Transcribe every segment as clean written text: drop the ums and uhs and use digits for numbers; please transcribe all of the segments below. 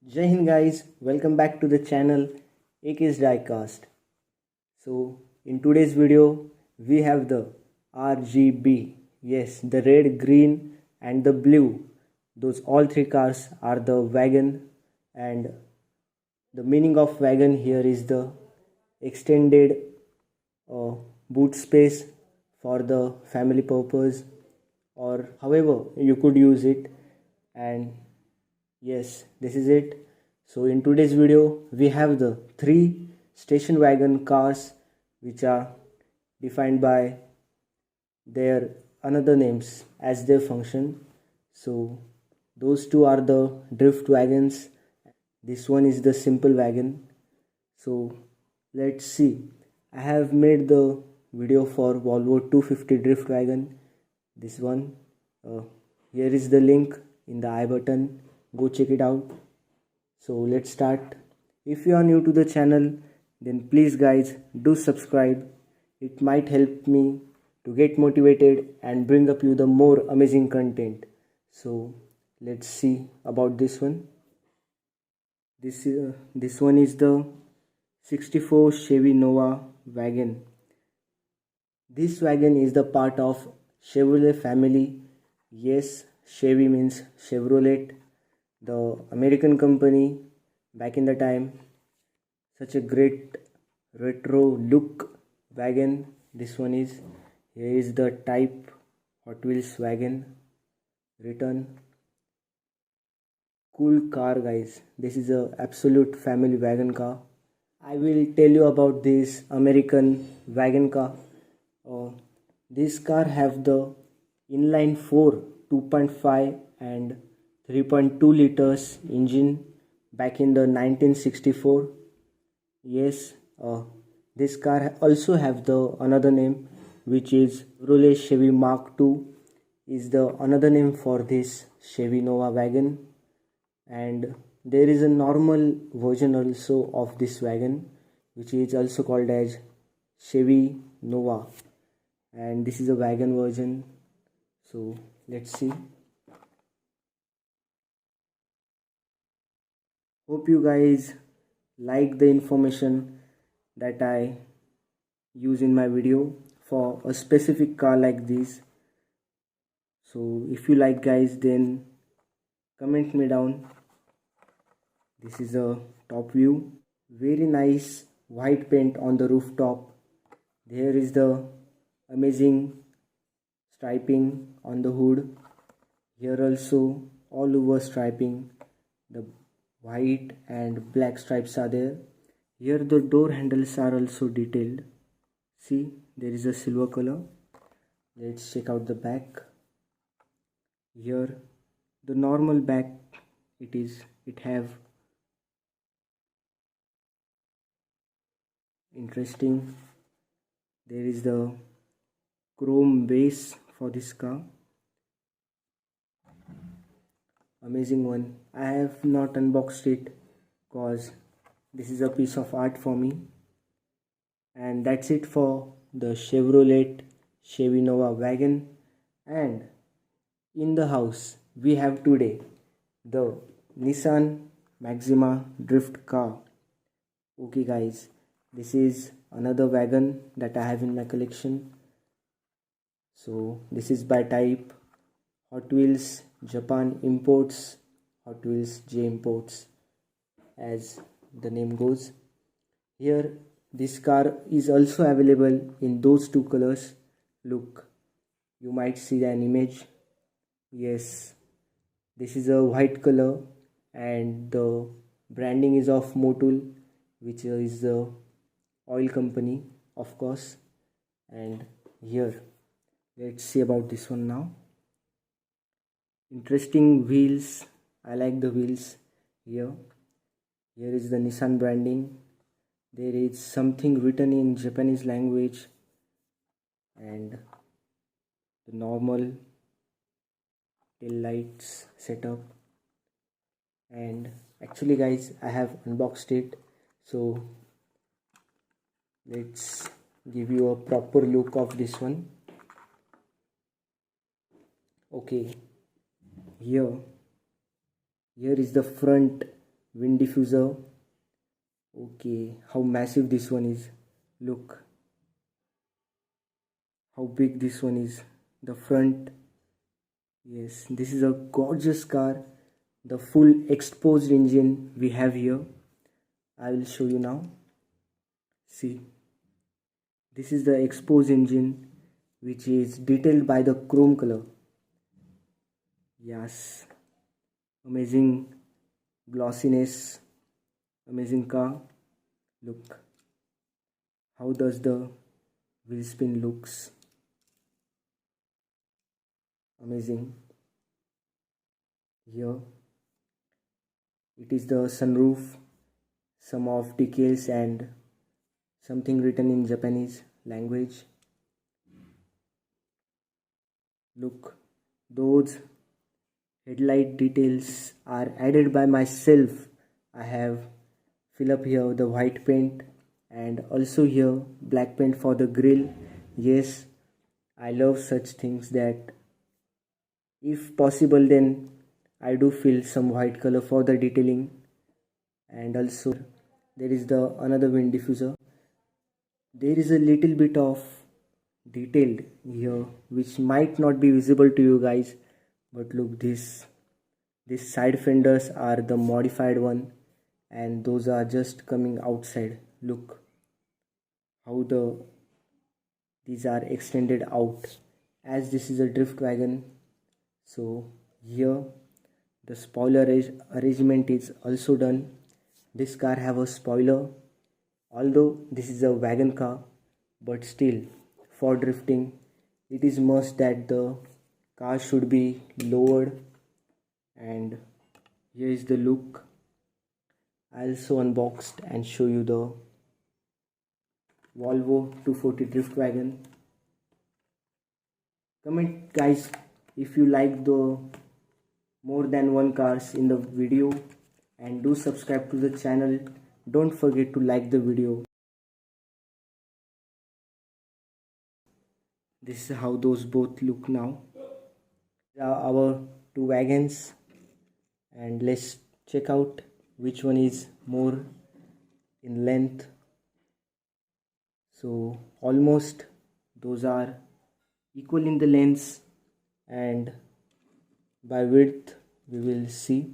Jai Hind guys, welcome back to the channel Ekis Diecast. So in today's video we have the RGB. Yes, the red, green and the blue. Those all three cars are the wagon, and the meaning of wagon here is the extended uh, boot space for the family purpose, or however you could use it. And yes, this is it. So in today's video we have the three station wagon cars which are defined by their another names as their function. So those two are the drift wagons. This one is the simple wagon. So let's see. I have made the video for Volvo 250 drift wagon. This one. Uh, Here is the link in the I button. Go check it out. So let's start. If you are new to the channel, then please guys do subscribe. It might help me to get motivated and bring up you the more amazing content. So let's see about this one. This one is the 64 Chevy Nova wagon. This wagon is the part of Chevrolet family. Yes, Chevy means Chevrolet, the American company back in the time. Such a great retro look wagon this one is. Here is the type Hot Wheels wagon written. Cool car guys, this is a absolute family wagon car. I will tell you about this American wagon car. This car have the inline 4 2.5 and 3.2 liters engine back in the 1964. Yes, this car also have the another name which is Chevrolet Chevy Mark II is the another name for this Chevy Nova wagon. And there is a normal version also of this wagon which is also called as Chevy Nova, and this is a wagon version. So let's see. Hope you guys like the information that I use in my video for a specific car like this. So if you like guys, then comment me down. This is a top view. Very nice white paint on the rooftop. There is the amazing striping on the hood. Here also all over striping. The white and black stripes are there. Here the door handles are also detailed. See, there is a silver color. Let's check out the back. Here the normal back it have interesting. There is the chrome base for this car. Amazing one. I have not unboxed it cause this is a piece of art for me. And that's it for the Chevrolet Chevy Nova wagon. And in the house we have today the Nissan Maxima drift car. Okay guys, this is another wagon that I have in my collection. So this is by type Hot Wheels Japan Imports, Hot Wheels J Imports as the name goes. Here this car is also available in those two colors. Look, you might see an image. Yes, this is a white color and the branding is of Motul, which is the oil company of course. And here let's see about this one now. Interesting wheels. I like the wheels here. Here is the Nissan branding. There is something written in Japanese language and the normal tail lights setup. And actually guys, I have unboxed it, so let's give you a proper look of this one. Okay, here is the front wind diffuser. Okay, how massive this one is. Look how big this one is. The front. Yes, this is a gorgeous car. The full exposed engine we have here. I will show you now. See, this is the exposed engine which is detailed by the chrome color. Yes, amazing glossiness, amazing car. Look how does the wheel spin looks. Amazing. Here it is the sunroof, some of decals and something written in Japanese language. Look, those headlight details are added by myself. I have fill up here the white paint and also here black paint for the grille. Yes, I love such things that if possible then I do fill some white color for the detailing. And also there is the another wind diffuser. There is a little bit of detailed here which might not be visible to you guys, but look, these side fenders are the modified one and those are just coming outside. Look how these are extended out, as this is a drift wagon. So here the spoiler arrangement is also done. This car have a spoiler, although this is a wagon car, but still for drifting it is must that the car should be lowered. And here is the look. I also unboxed and show you the Volvo 240 drift wagon. Comment guys if you like the more than one cars in the video, and do subscribe to the channel. Don't forget to like the video. This is how those both look now. These are our two wagons, and let's check out which one is more in length. So almost those are equal in the lengths, and by width we will see.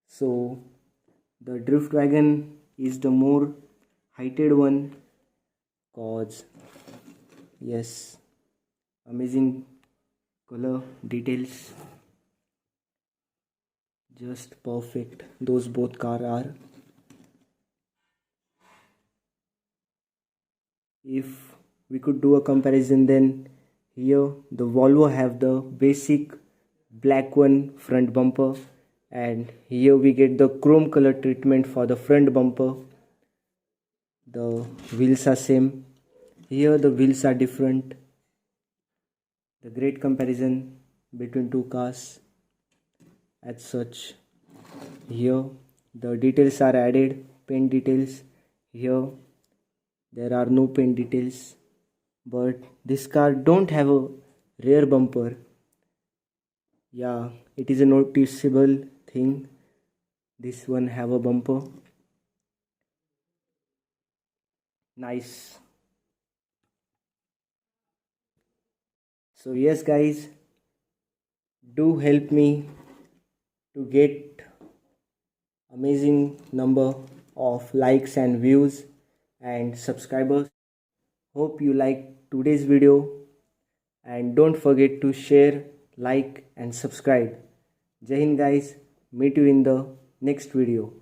So the drift wagon is the more heighted one, cause yes, amazing color details, just perfect. Those both cars are. If we could do a comparison, then here the Volvo have the basic black one front bumper, and here we get the chrome color treatment for the front bumper. The wheels are same. Here the wheels are different. The great comparison between two cars. As such, here the details are added, paint details. Here there are no paint details, but this car don't have a rear bumper. Yeah, it is a noticeable thing. This one have a bumper. Nice. So yes guys, do help me to get amazing number of likes and views and subscribers. Hope you like today's video, and don't forget to share, like and subscribe. Jai Hind guys, meet you in the next video.